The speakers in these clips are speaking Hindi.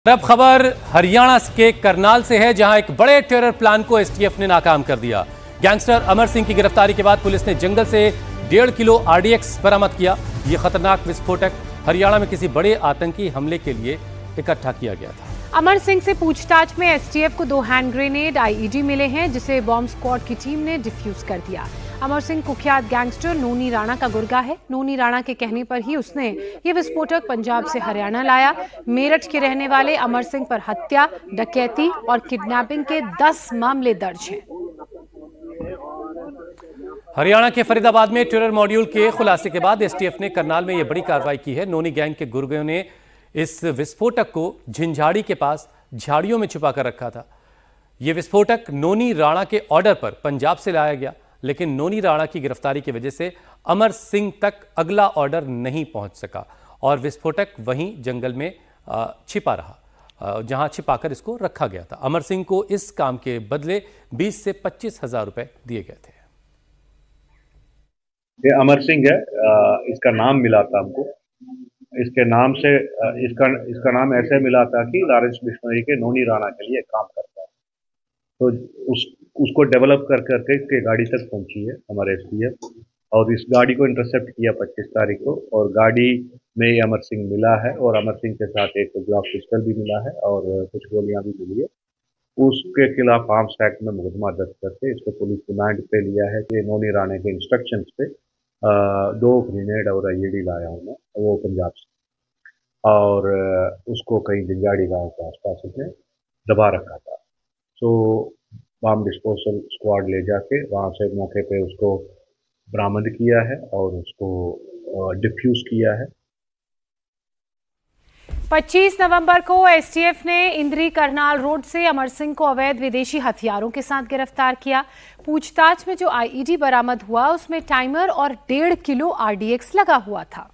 अब खबर हरियाणा के करनाल से है, जहां एक बड़े टेरर प्लान को एसटीएफ ने नाकाम कर दिया। गैंगस्टर अमर सिंह की गिरफ्तारी के बाद पुलिस ने जंगल से 1.5 किलो आरडीएक्स बरामद किया। यह खतरनाक विस्फोटक हरियाणा में किसी बड़े आतंकी हमले के लिए इकट्ठा किया गया था। अमर सिंह से पूछताछ में एसटीएफ को 2 हैंड ग्रेनेड आईईडी मिले हैं, जिसे बॉम्ब स्क्वाड की टीम ने डिफ्यूज कर दिया। अमर सिंह कुख्यात गैंगस्टर नोनी राणा का गुर्गा है। नोनी राणा के कहने पर ही उसने ये विस्फोटक पंजाब से हरियाणा लाया। मेरठ के रहने वाले अमर सिंह पर हत्या, डकैती और किडनैपिंग के 10 मामले दर्ज हैं। हरियाणा के फरीदाबाद में टेरर मॉड्यूल के खुलासे के बाद एसटीएफ ने करनाल में यह बड़ी कार्रवाई की है। नोनी गैंग के गुर्गों ने इस विस्फोटक को झिंझाड़ी के पास झाड़ियों में छुपा कर रखा था। यह विस्फोटक नोनी राणा के ऑर्डर पर पंजाब से लाया गया, लेकिन नोनी राणा की गिरफ्तारी की वजह से अमर सिंह तक अगला ऑर्डर नहीं पहुंच सका और विस्फोटक वहीं जंगल में छिपा रहा, जहां छिपाकर इसको रखा गया था। अमर सिंह को इस काम के बदले 20 से 25 हजार रुपए दिए गए थे। ये अमर सिंह है, इसका नाम मिला था हमको। इसके नाम से इसका नाम ऐसे मिला था कि लॉरेंस बिश्नोई के नोनी राणा के लिए काम करता है। तो उसको डेवलप कर करके इसके गाड़ी तक पहुंची है हमारे एसटीएफ, और इस गाड़ी को इंटरसेप्ट किया 25 तारीख को, और गाड़ी में अमर सिंह मिला है और अमर सिंह के साथ एक ग्लॉक पिस्टल भी मिला है और कुछ गोलियां भी मिली है। उसके खिलाफ आर्म्स एक्ट में मुकदमा दर्ज करके इसको पुलिस रिमांड पे लिया है कि नोनी राणा के इंस्ट्रक्शंस पे 2 ग्रेनेड और आईईडी लाया हूँ मैं, वो पंजाब से, और उसको कहीं झंझाड़ी गांव के आसपास उसने दबा रखा था। तो बॉम्ब डिस्पोजल स्क्वाड ले जाके वहां से मौके पे उसको बरामद किया है और उसको डिफ्यूज किया है। 25 नवंबर को एसटीएफ ने इंद्री करनाल रोड से अमर सिंह को अवैध विदेशी हथियारों के साथ गिरफ्तार किया। पूछताछ में जो आईईडी बरामद हुआ उसमें टाइमर और 1.5 किलो आरडीएक्स लगा हुआ था।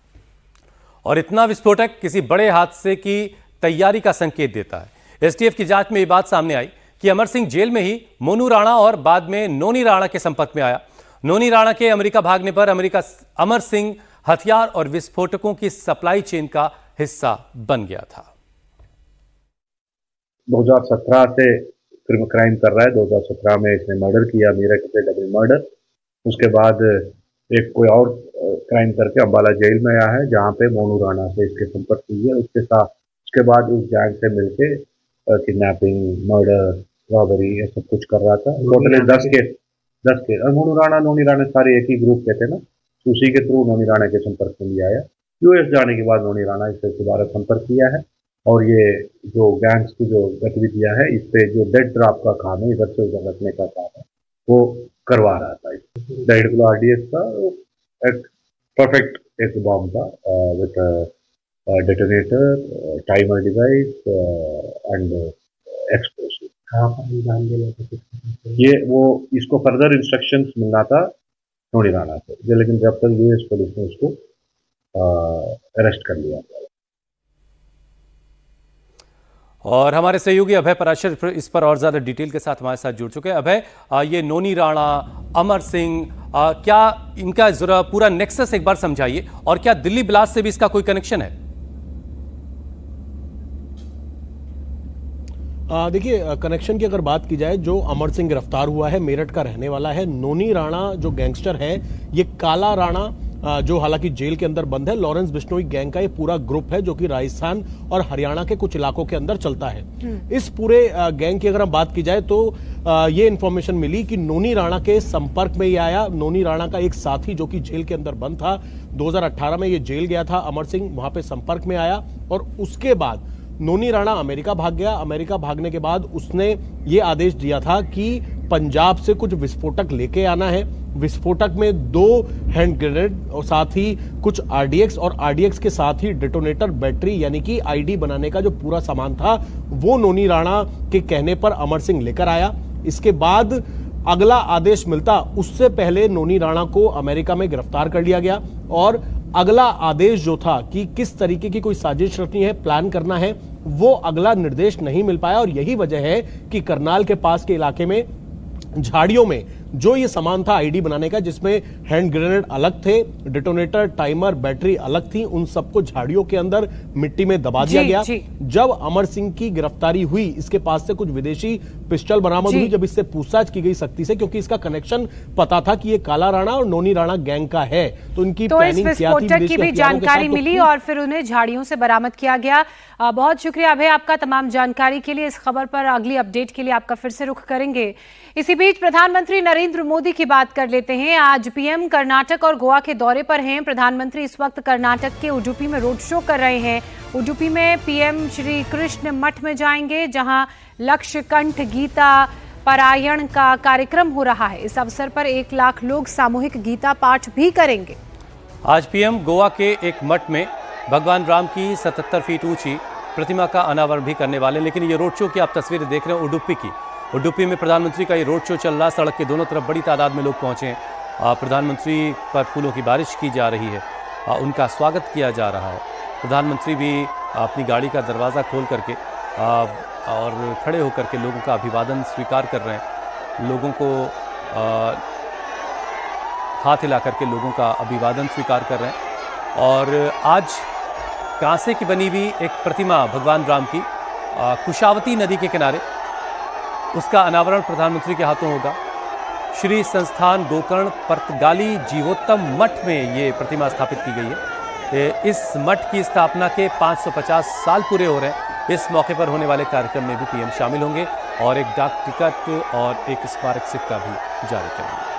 और इतना विस्फोटक किसी बड़े हादसे की तैयारी का संकेत देता है। एसटीएफ की जांच में यह बात सामने आई कि अमर सिंह जेल में ही मोनू राणा और बाद में नोनी राणा के संपर्क में आया। नोनी राणा के अमेरिका भागने पर अमर सिंह हथियार और विस्फोटकों की सप्लाई चेन का हिस्सा बन गया था। 2017 से क्राइम कर रहा है। 2017 में इसने मर्डर किया, मेरठ पे डबल मर्डर। उसके बाद एक कोई और क्राइम करके अम्बाला जेल में आया है, जहां पे मोनू राणा से इसके संपर्क हुई है। उसके बाद उस गैंग से मिलके किडनैपिंग, मर्डर, रॉबरी, ये सब कुछ कर रहा था। Totally 10 case. और मोनू राणा, नोनी राणा सारे एक ही ग्रुप के थे ना, उसी के थ्रू नोनी राणा के संपर्क में भी आया। यूएस जाने के बाद नोनी राणा इससे दोबारा संपर्क किया है, और ये जो गैंग्स की जो गतिविधियां है, इस पे जो डेड ड्रॉप का काम है, इधर से उधर रखने का काम है, वो करवा रहा था। 1.5 किलो आरडीएक्स का एक परफेक्ट एक बॉम्ब था with detonator, timer device and explosive. ये वो इसको फर्दर इंस्ट्रक्शंस मिलना था नोनी राणा से, लेकिन जब तक यूएस पुलिस ने उसको अरेस्ट कर लिया। और हमारे सहयोगी अभय पराशर इस पर और ज्यादा डिटेल के साथ हमारे साथ जुड़ चुके हैं। अभय, ये नोनी राणा, अमर सिंह, क्या इनका जरा पूरा नेक्सस एक बार समझाइए, और क्या दिल्ली ब्लास्ट से भी इसका कोई कनेक्शन है? देखिए, कनेक्शन की अगर बात की जाए, जो अमर सिंह गिरफ्तार हुआ है मेरठ का रहने वाला है। नोनी राणा जो गैंगस्टर है, ये काला राणा जो हालांकि जेल के अंदर बंद है, लॉरेंस बिश्नोई गैंग का ये पूरा ग्रुप है जो कि राजस्थान और हरियाणा के कुछ इलाकों के अंदर चलता है। इस पूरे गैंग की अगर हम बात की जाए तो ये इंफॉर्मेशन मिली कि नोनी राणा के संपर्क में ही आया। नोनी राणा का एक साथी जो कि जेल के अंदर बंद था, 2018 में ये जेल गया था, अमर सिंह वहां पे संपर्क में आया, और उसके बाद नोनी राणा अमेरिका भाग गया। अमेरिका भागने के बाद उसने ये आदेश दिया था कि पंजाब से कुछ विस्फोटक लेके आना है। विस्फोटक में 2 हैंड ग्रेनेड और साथ ही कुछ आरडीएक्स, और आरडीएक्स के साथ ही डेटोनेटर, बैटरी, यानी कि आईडी बनाने का जो पूरा सामान था, वो नोनी राणा के कहने पर अमर सिंह लेकर आया। इसके बाद अगला आदेश मिलता उससे पहले नोनी राणा को अमेरिका में गिरफ्तार कर लिया गया, और अगला आदेश जो था कि किस तरीके की कोई साजिश रचनी है, प्लान करना है, वो अगला निर्देश नहीं मिल पाया। और यही वजह है कि करनाल के पास के इलाके में झाड़ियों में जो ये सामान था आईडी बनाने का, जिसमें हैंड ग्रेनेड अलग थे, डिटोनेटर, टाइमर, बैटरी अलग थी, उन सबको झाड़ियों के अंदर मिट्टी में दबा दिया गया। जब अमर सिंह की गिरफ्तारी हुई, इसके पास से कुछ विदेशी पिस्टल बरामद हुई। जब इससे पूछताछ की गई सख्ती से, क्योंकि इसका कनेक्शन पता था कि ये काला राणा और नोनी राणा गैंग का है, तो इनकी प्लानिंग क्या थी, विदेशी की भी जानकारी मिली और फिर उन्हें झाड़ियों से बरामद किया गया। बहुत शुक्रिया अभय आपका तमाम जानकारी के लिए। इस खबर पर अगली अपडेट के लिए आपका फिर से रुख करेंगे। इसी बीच प्रधानमंत्री नरेंद्र मोदी की बात कर लेते हैं। आज पीएम कर्नाटक और गोवा के दौरे पर हैं। प्रधानमंत्री इस वक्त कर्नाटक के उडुपी में रोड शो कर रहे हैं। उडुपी में पीएम श्री कृष्ण मठ में जाएंगे, जहां लक्षकंठ गीता पारायण का कार्यक्रम हो रहा है। इस अवसर पर 1 लाख लोग सामूहिक गीता पाठ भी करेंगे। आज पीएम गोवा के एक मठ में भगवान राम की 77 फीट ऊंची प्रतिमा का अनावरण भी करने वाले। लेकिन ये रोड शो की आप तस्वीरें देख रहे हैं उडुपी की। उडुपी में प्रधानमंत्री का ये रोड शो चल रहा। सड़क के दोनों तरफ बड़ी तादाद में लोग पहुंचे हैं। प्रधानमंत्री पर फूलों की बारिश की जा रही है, उनका स्वागत किया जा रहा है। प्रधानमंत्री भी अपनी गाड़ी का दरवाज़ा खोल करके और खड़े होकर के लोगों का अभिवादन स्वीकार कर रहे हैं। लोगों को हाथ हिला करके लोगों का अभिवादन स्वीकार कर रहे हैं। और आज कांसे की बनी हुई एक प्रतिमा भगवान राम की कुशावती नदी के किनारे, उसका अनावरण प्रधानमंत्री के हाथों होगा। श्री संस्थान गोकर्ण पर्तगाली जीवोत्तम मठ में ये प्रतिमा स्थापित की गई है। इस मठ की स्थापना के 550 साल पूरे हो रहे हैं। इस मौके पर होने वाले कार्यक्रम में भी पीएम शामिल होंगे और एक डाक टिकट और एक स्मारक सिक्का भी जारी करेंगे।